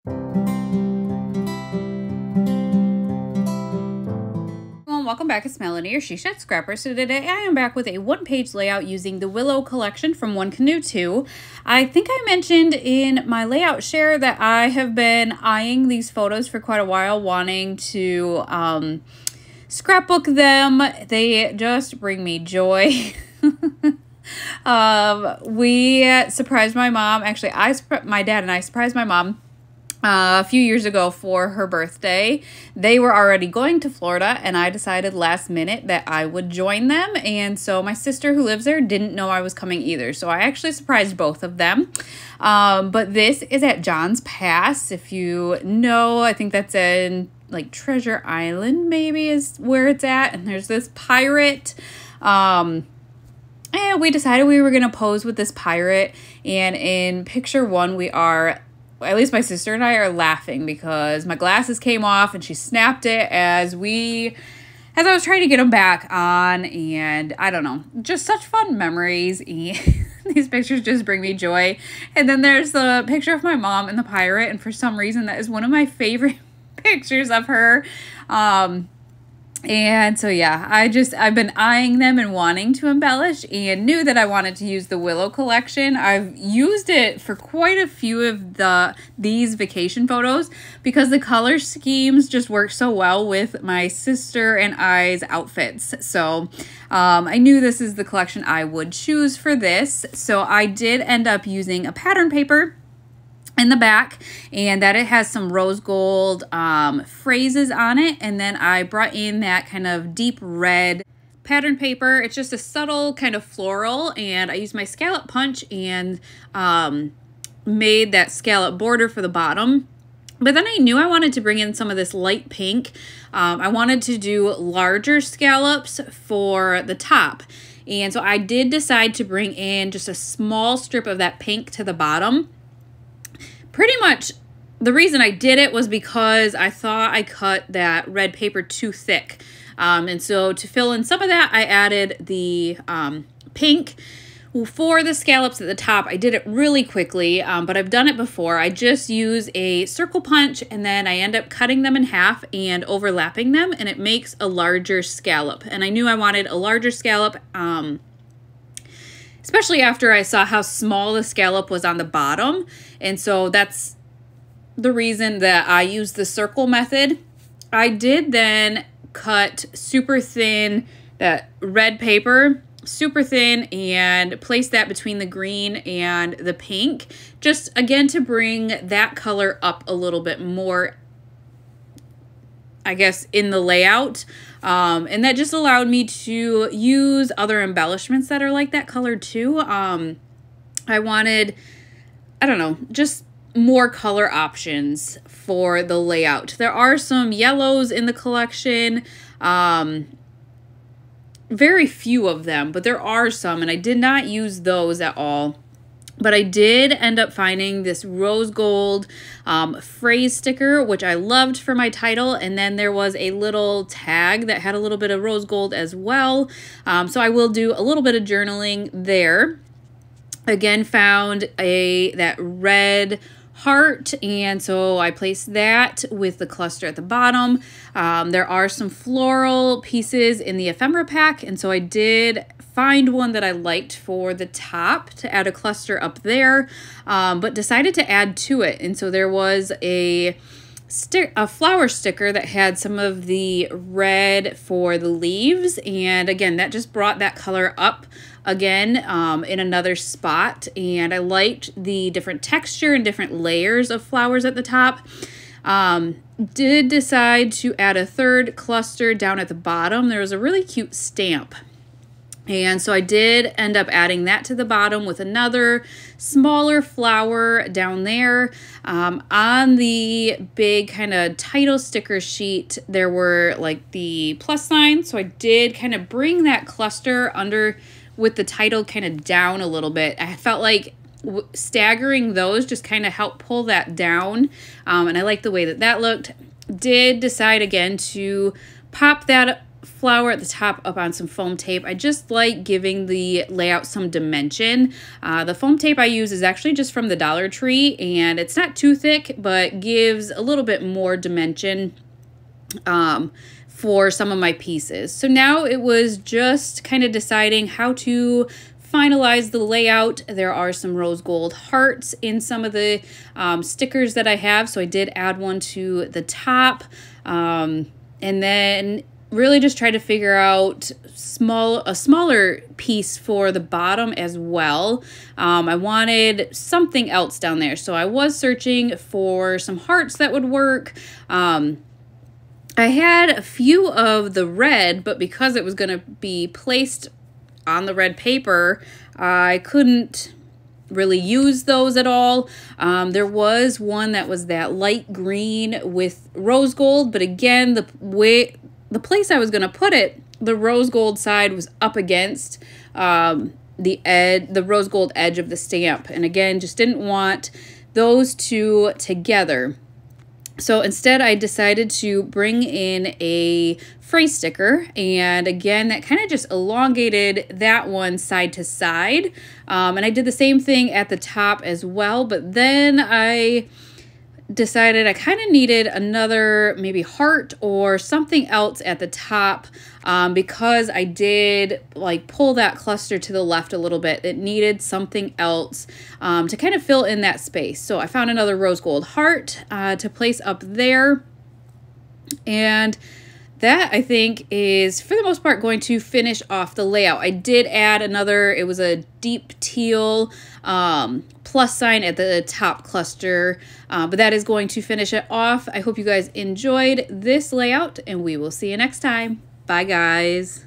Welcome back. It's Melanie, your She Shed Scrapper. So today I am back with a one-page layout using the Willow collection from One Canoe 2. I think I mentioned in my layout share that I have been eyeing these photos for quite a while, wanting to scrapbook them. They just bring me joy. We surprised my mom. Actually, my dad and I surprised my mom a few years ago for her birthday. They were already going to Florida, and I decided last minute that I would join them. And so my sister who lives there didn't know I was coming either. So I actually surprised both of them. But this is at John's Pass. If you know, I think that's in like Treasure Island maybe is where it's at. And there's this pirate. And we decided we were going to pose with this pirate. And in picture one, we are, at least my sister and I are laughing because my glasses came off and she snapped it as I was trying to get them back on, and I don't know, just such fun memories. These pictures just bring me joy. And then there's the picture of my mom and the pirate, and for some reason that is one of my favorite pictures of her. And so, yeah, I've been eyeing them and wanting to embellish and knew that I wanted to use the Willow collection. I've used it for quite a few of these vacation photos because the color schemes just work so well with my sister and I's outfits. So I knew this is the collection I would choose for this. So I did end up using a pattern paper in the back, and that it has some rose gold phrases on it, and then I brought in that kind of deep red pattern paper. It's just a subtle kind of floral, and I used my scallop punch and made that scallop border for the bottom. But then I knew I wanted to bring in some of this light pink. I wanted to do larger scallops for the top, and so I did decide to bring in just a small strip of that pink to the bottom. Pretty much the reason I did it was because I thought I cut that red paper too thick. And so to fill in some of that, I added the pink. For the scallops at the top, I did it really quickly, but I've done it before. I just use a circle punch, and then I end up cutting them in half and overlapping them, and it makes a larger scallop. And I knew I wanted a larger scallop, especially after I saw how small the scallop was on the bottom. And so that's the reason that I used the circle method. I did then cut super thin, that red paper, super thin, and place that between the green and the pink, just again to bring that color up a little bit more, I guess, in the layout. And that just allowed me to use other embellishments that are like that color too. I wanted, I don't know, just more color options for the layout. There are some yellows in the collection, very few of them, but there are some, and I did not use those at all. But I did end up finding this rose gold phrase sticker, which I loved for my title. And then there was a little tag that had a little bit of rose gold as well. So I will do a little bit of journaling there. Again, found that red heart, and so I placed that with the cluster at the bottom. There are some floral pieces in the ephemera pack, and so I did find one that I liked for the top to add a cluster up there, but decided to add to it. And so there was a flower sticker that had some of the red for the leaves, and again, that just brought that color up again in another spot. And I liked the different texture and different layers of flowers at the top. Did decide to add a third cluster down at the bottom. There was a really cute stamp, and so I did end up adding that to the bottom with another smaller flower down there. On the big kind of title sticker sheet, there were like the plus signs, so I did kind of bring that cluster under with the title kind of down a little bit. I felt like staggering those just kind of helped pull that down, and I like the way that that looked. Did decide again to pop that flower at the top up on some foam tape. I just like giving the layout some dimension. The foam tape I use is actually just from the Dollar Tree, and it's not too thick, but gives a little bit more dimension for some of my pieces. So now it was just kind of deciding how to finalize the layout. There are some rose gold hearts in some of the stickers that I have, so I did add one to the top, and then really just try to figure out a smaller piece for the bottom as well. I wanted something else down there, so I was searching for some hearts that would work. I had a few of the red, but because it was going to be placed on the red paper, I couldn't really use those at all. There was one that was that light green with rose gold, but again, the place I was going to put it, the rose gold side was up against the rose gold edge of the stamp, and again, just didn't want those two together. So instead, I decided to bring in a phrase sticker, and again, that kind of just elongated that one side to side. And I did the same thing at the top as well, but then I decided I kind of needed another maybe heart or something else at the top, because I did like pull that cluster to the left a little bit. It needed something else to kind of fill in that space. So I found another rose gold heart to place up there, and that I think is for the most part going to finish off the layout. I did add another, it was a deep teal plus sign at the top cluster, but that is going to finish it off. I hope you guys enjoyed this layout, and we will see you next time. Bye guys.